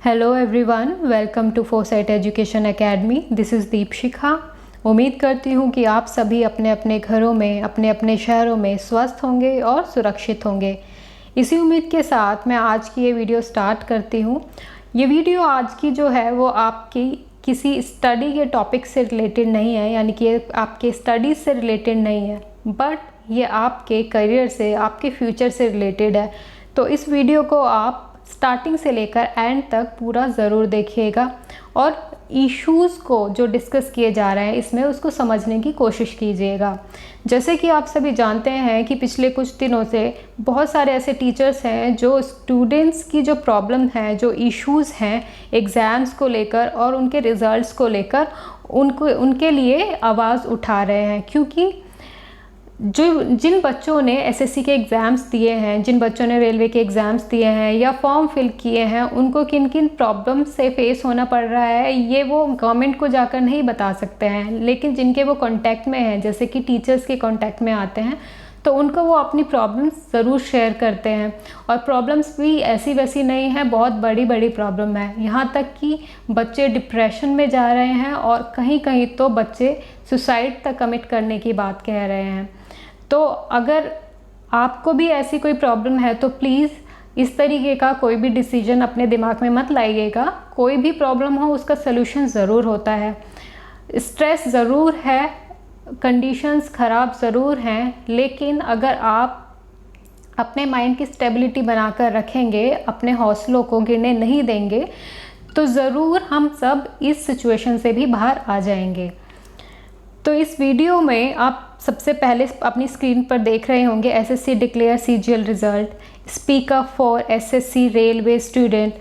Hello everyone, welcome to Foresight Education Academy. This is Deepshikha. उम्मीद करती हूँ कि आप सभी अपने अपने घरों में, अपने अपने शहरों में स्वस्थ होंगे और सुरक्षित होंगे। इसी उम्मीद के साथ मैं आज की ये वीडियो स्टार्ट करती हूँ। ये वीडियो आज की जो है वो आपकी किसी स्टडी के टॉपिक से रिलेटेड नहीं है, यानी कि आपके स्टडीज़ से रिलेटेड नहीं है, बट ये आपके करियर से, आपके फ्यूचर से रिलेटेड है। तो इस वीडियो को आप स्टार्टिंग से लेकर एंड तक पूरा ज़रूर देखिएगा और इश्यूज़ को जो डिस्कस किए जा रहे हैं इसमें उसको समझने की कोशिश कीजिएगा। जैसे कि आप सभी जानते हैं कि पिछले कुछ दिनों से बहुत सारे ऐसे टीचर्स हैं जो स्टूडेंट्स की जो प्रॉब्लम है, जो इश्यूज़ हैं एग्ज़ाम्स को लेकर और उनके रिज़ल्ट्स को लेकर उनके लिए आवाज़ उठा रहे हैं। क्योंकि जिन बच्चों ने एसएससी के एग्ज़ाम्स दिए हैं, जिन बच्चों ने रेलवे के एग्ज़ाम्स दिए हैं या फॉर्म फिल किए हैं, उनको किन किन प्रॉब्लम से फेस होना पड़ रहा है ये वो गवर्नमेंट को जाकर नहीं बता सकते हैं। लेकिन जिनके वो कांटेक्ट में हैं, जैसे कि टीचर्स के कांटेक्ट में आते हैं, तो उनको वो अपनी प्रॉब्लम्स ज़रूर शेयर करते हैं। और प्रॉब्लम्स भी ऐसी वैसी नहीं है, बहुत बड़ी बड़ी प्रॉब्लम है। यहाँ तक कि बच्चे डिप्रेशन में जा रहे हैं और कहीं कहीं तो बच्चे सुसाइड तक कमिट करने की बात कह रहे हैं। तो अगर आपको भी ऐसी कोई प्रॉब्लम है तो प्लीज़ इस तरीके का कोई भी डिसीजन अपने दिमाग में मत लाइएगा। कोई भी प्रॉब्लम हो उसका सलूशन ज़रूर होता है। स्ट्रेस ज़रूर है, कंडीशंस ख़राब ज़रूर हैं, लेकिन अगर आप अपने माइंड की स्टेबिलिटी बनाकर रखेंगे, अपने हौसलों को गिरने नहीं देंगे, तो ज़रूर हम सब इस सिचुएशन से भी बाहर आ जाएंगे। तो इस वीडियो में आप सबसे पहले अपनी स्क्रीन पर देख रहे होंगे SSC declare CGL result, speak up for SSC railway student,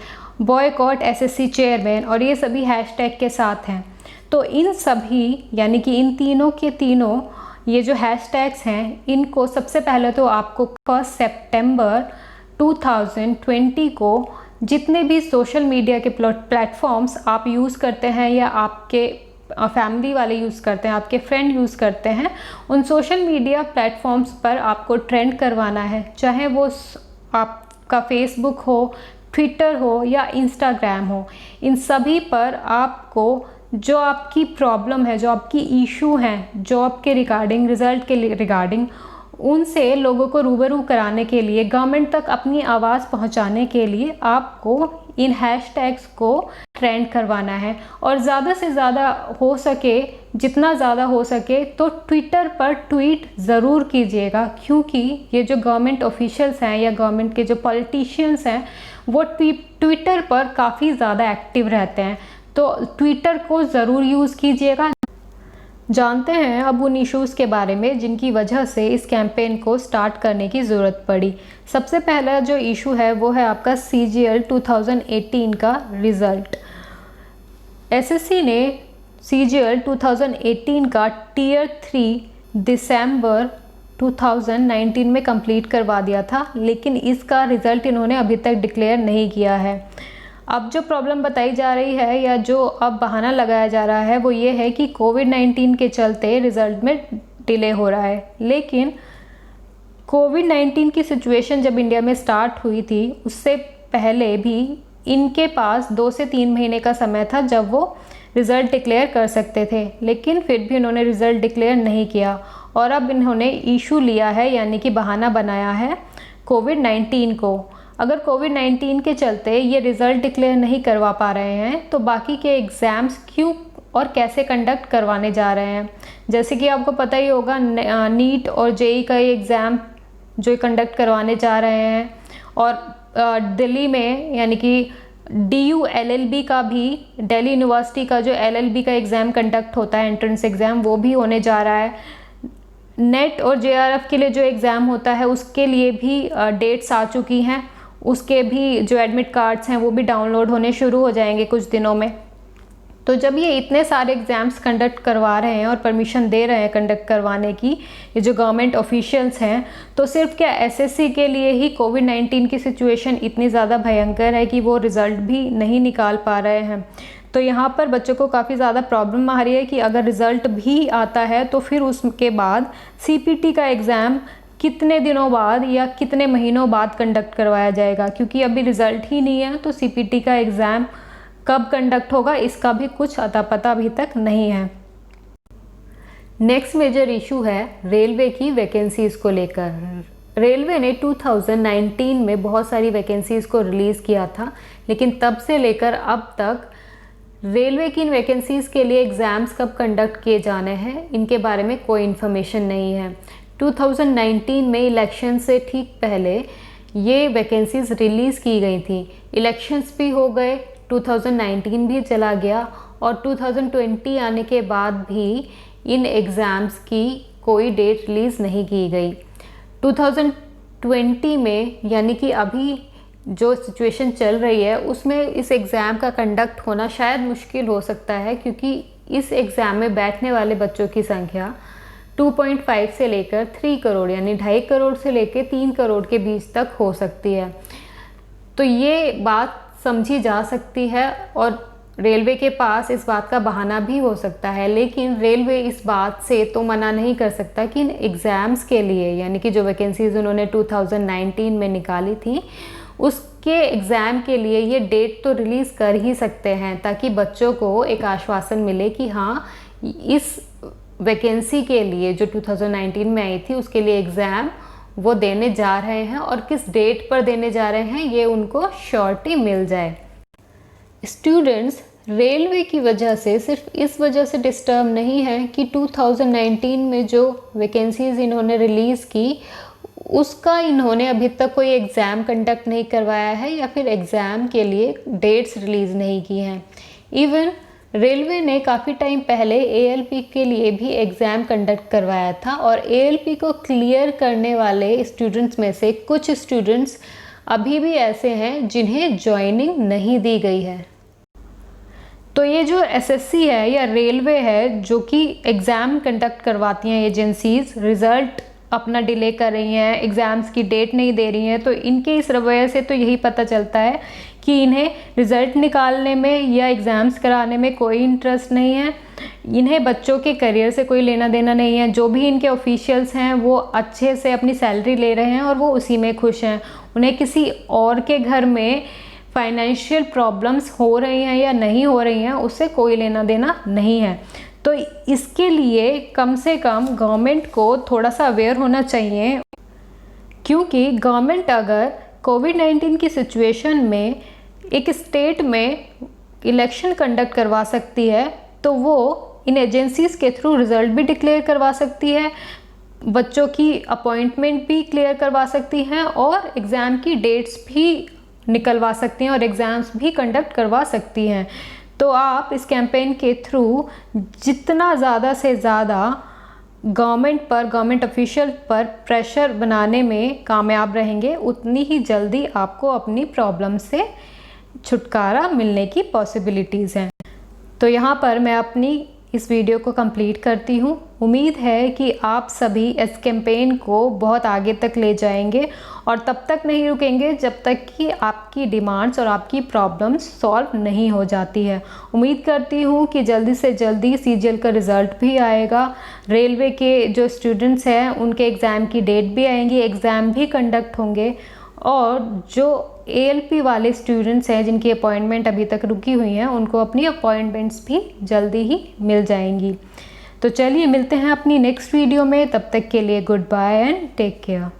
boycott SSC chairman, और ये सभी हैशटैग के साथ हैं। तो इन सभी, यानी कि इन तीनों के तीनों ये जो हैशटैग्स हैं, इनको सबसे पहले तो आपको 1 सितंबर 2020 को जितने भी सोशल मीडिया के प्लेटफॉर्म्स आप यूज़ करते हैं या आपके फैमिली वाले यूज़ करते हैं, आपके फ्रेंड यूज़ करते हैं, उन सोशल मीडिया प्लेटफॉर्म्स पर आपको ट्रेंड करवाना है। चाहे वो आपका फेसबुक हो, ट्विटर हो या इंस्टाग्राम हो, इन सभी पर आपको जो आपकी प्रॉब्लम है, जो आपकी इशू हैं, जॉब के रिगार्डिंग, रिज़ल्ट के रिगार्डिंग, उनसे लोगों को रूबरू कराने के लिए, गवर्नमेंट तक अपनी आवाज़ पहुंचाने के लिए आपको इन हैशटैग्स को ट्रेंड करवाना है। और ज़्यादा से ज़्यादा हो सके, जितना ज़्यादा हो सके तो ट्विटर पर ट्वीट ज़रूर कीजिएगा। क्योंकि ये जो गवर्नमेंट ऑफिशियल्स हैं या गवर्नमेंट के जो पॉलिटिशियंस हैं वो ट्विटर पर काफ़ी ज़्यादा एक्टिव रहते हैं, तो ट्विटर को ज़रूर यूज़ कीजिएगा। जानते हैं अब उन इश्यूज़ के बारे में जिनकी वजह से इस कैंपेन को स्टार्ट करने की ज़रूरत पड़ी। सबसे पहला जो इशू है वो है आपका सीजीएल 2018 का रिज़ल्ट। एसएससी ने सीजीएल 2018 का टियर 3 दिसंबर 2019 में कंप्लीट करवा दिया था, लेकिन इसका रिज़ल्ट इन्होंने अभी तक डिक्लेयर नहीं किया है। अब जो प्रॉब्लम बताई जा रही है या जो अब बहाना लगाया जा रहा है वो ये है कि कोविड-19 के चलते रिज़ल्ट में डिले हो रहा है। लेकिन कोविड-19 की सिचुएशन जब इंडिया में स्टार्ट हुई थी उससे पहले भी इनके पास 2 से 3 महीने का समय था जब वो रिज़ल्ट डिक्लेयर कर सकते थे, लेकिन फिर भी उन्होंने रिज़ल्ट डिक्लेयर नहीं किया और अब इन्होंने इशू लिया है, यानी कि बहाना बनाया है कोविड-19 को। अगर कोविड-19 के चलते ये रिज़ल्ट डिक्लेयर नहीं करवा पा रहे हैं तो बाकी के एग्ज़ाम्स क्यों और कैसे कंडक्ट करवाने जा रहे हैं। जैसे कि आपको पता ही होगा, नीट और जेईई का एग्ज़ाम जो कंडक्ट करवाने जा रहे हैं, और दिल्ली में यानी कि DU LLB का भी, दिल्ली यूनिवर्सिटी का जो LLB का एग्ज़ाम कंडक्ट होता है, एंट्रेंस एग्ज़ाम, वो भी होने जा रहा है। नेट और JRF के लिए जो एग्ज़ाम होता है उसके लिए भी डेट्स आ चुकी हैं, उसके भी जो एडमिट कार्ड्स हैं वो भी डाउनलोड होने शुरू हो जाएंगे कुछ दिनों में। तो जब ये इतने सारे एग्ज़ाम्स कंडक्ट करवा रहे हैं और परमिशन दे रहे हैं कंडक्ट करवाने की ये जो गवर्नमेंट ऑफिशियल्स हैं, तो सिर्फ क्या एसएससी के लिए ही कोविड-19 की सिचुएशन इतनी ज़्यादा भयंकर है कि वो रिज़ल्ट भी नहीं निकाल पा रहे हैं। तो यहाँ पर बच्चों को काफ़ी ज़्यादा प्रॉब्लम आ रही है कि अगर रिज़ल्ट भी आता है तो फिर उसके बाद CPT का एग्ज़ाम कितने दिनों बाद या कितने महीनों बाद कंडक्ट करवाया जाएगा, क्योंकि अभी रिज़ल्ट ही नहीं है। तो सीपीटी का एग्ज़ाम कब कंडक्ट होगा इसका भी कुछ अता पता अभी तक नहीं है। नेक्स्ट मेजर इशू है रेलवे की वैकेंसीज़ को लेकर। रेलवे ने 2019 में बहुत सारी वैकेंसीज़ को रिलीज़ किया था, लेकिन तब से लेकर अब तक रेलवे की इन वैकेंसीज़ के लिए एग्ज़ाम्स कब कंडक्ट किए जाने हैं इनके बारे में कोई इन्फॉर्मेशन नहीं है। 2019 में इलेक्शन से ठीक पहले ये वैकेंसीज़ रिलीज़ की गई थी। इलेक्शंस भी हो गए, 2019 भी चला गया और 2020 आने के बाद भी इन एग्ज़ाम्स की कोई डेट रिलीज़ नहीं की गई। 2020 में यानी कि अभी जो सिचुएशन चल रही है उसमें इस एग्ज़ाम का कंडक्ट होना शायद मुश्किल हो सकता है, क्योंकि इस एग्ज़ाम में बैठने वाले बच्चों की संख्या 2.5 से लेकर 3 करोड़ यानी 2.5 करोड़ से लेकर 3 करोड़ के बीच तक हो सकती है। तो ये बात समझी जा सकती है और रेलवे के पास इस बात का बहाना भी हो सकता है, लेकिन रेलवे इस बात से तो मना नहीं कर सकता कि इन एग्ज़ाम्स के लिए यानी कि जो वैकेंसीज़ उन्होंने 2019 में निकाली थी उसके एग्ज़ाम के लिए ये डेट तो रिलीज़ कर ही सकते हैं, ताकि बच्चों को एक आश्वासन मिले कि हाँ इस वैकेंसी के लिए जो 2019 में आई थी उसके लिए एग्ज़ाम वो देने जा रहे हैं और किस डेट पर देने जा रहे हैं ये उनको श्योरिटी मिल जाए। स्टूडेंट्स रेलवे की वजह से सिर्फ इस वजह से डिस्टर्ब नहीं है कि 2019 में जो वैकेंसीज़ इन्होंने रिलीज़ की उसका इन्होंने अभी तक कोई एग्ज़ाम कंडक्ट नहीं करवाया है या फिर एग्ज़ाम के लिए डेट्स रिलीज़ नहीं की हैं। इवन रेलवे ने काफ़ी टाइम पहले एएलपी के लिए भी एग्ज़ाम कंडक्ट करवाया था और एएलपी को क्लियर करने वाले स्टूडेंट्स में से कुछ स्टूडेंट्स अभी भी ऐसे हैं जिन्हें जॉइनिंग नहीं दी गई है। तो ये जो एसएससी है या रेलवे है जो कि एग्ज़ाम कंडक्ट करवाती हैं एजेंसीज़, रिज़ल्ट अपना डिले कर रही हैं, एग्ज़ाम्स की डेट नहीं दे रही हैं, तो इनके इस रवैये से तो यही पता चलता है कि इन्हें रिज़ल्ट निकालने में या एग्ज़ाम्स कराने में कोई इंटरेस्ट नहीं है। इन्हें बच्चों के करियर से कोई लेना देना नहीं है। जो भी इनके ऑफिशियल्स हैं वो अच्छे से अपनी सैलरी ले रहे हैं और वो उसी में खुश हैं। उन्हें किसी और के घर में फाइनेंशियल प्रॉब्लम्स हो रही हैं या नहीं हो रही हैं उससे कोई लेना देना नहीं है। तो इसके लिए कम से कम गवर्नमेंट को थोड़ा सा अवेयर होना चाहिए, क्योंकि गवर्नमेंट अगर कोविड-19 की सिचुएशन में एक स्टेट में इलेक्शन कंडक्ट करवा सकती है तो वो इन एजेंसीज़ के थ्रू रिज़ल्ट भी डिक्लेयर करवा सकती है, बच्चों की अपॉइंटमेंट भी क्लियर करवा सकती हैं और एग्ज़ाम की डेट्स भी निकलवा सकती हैं और एग्ज़ाम्स भी कंडक्ट करवा सकती हैं। तो आप इस कैंपेन के थ्रू जितना ज़्यादा से ज़्यादा गवर्नमेंट ऑफिशियल पर प्रेशर बनाने में कामयाब रहेंगे, उतनी ही जल्दी आपको अपनी प्रॉब्लम से छुटकारा मिलने की पॉसिबिलिटीज़ हैं। तो यहाँ पर मैं अपनी इस वीडियो को कंप्लीट करती हूँ। उम्मीद है कि आप सभी इस कैंपेन को बहुत आगे तक ले जाएंगे और तब तक नहीं रुकेंगे जब तक कि आपकी डिमांड्स और आपकी प्रॉब्लम्स सॉल्व नहीं हो जाती है। उम्मीद करती हूँ कि जल्दी से जल्दी सीजीएल का रिज़ल्ट भी आएगा, रेलवे के जो स्टूडेंट्स हैं उनके एग्ज़ाम की डेट भी आएंगी, एग्ज़ाम भी कंडक्ट होंगे और जो एएलपी वाले स्टूडेंट्स हैं जिनकी अपॉइंटमेंट अभी तक रुकी हुई हैं उनको अपनी अपॉइंटमेंट्स भी जल्दी ही मिल जाएंगी। तो चलिए मिलते हैं अपनी नेक्स्ट वीडियो में, तब तक के लिए goodbye and take care.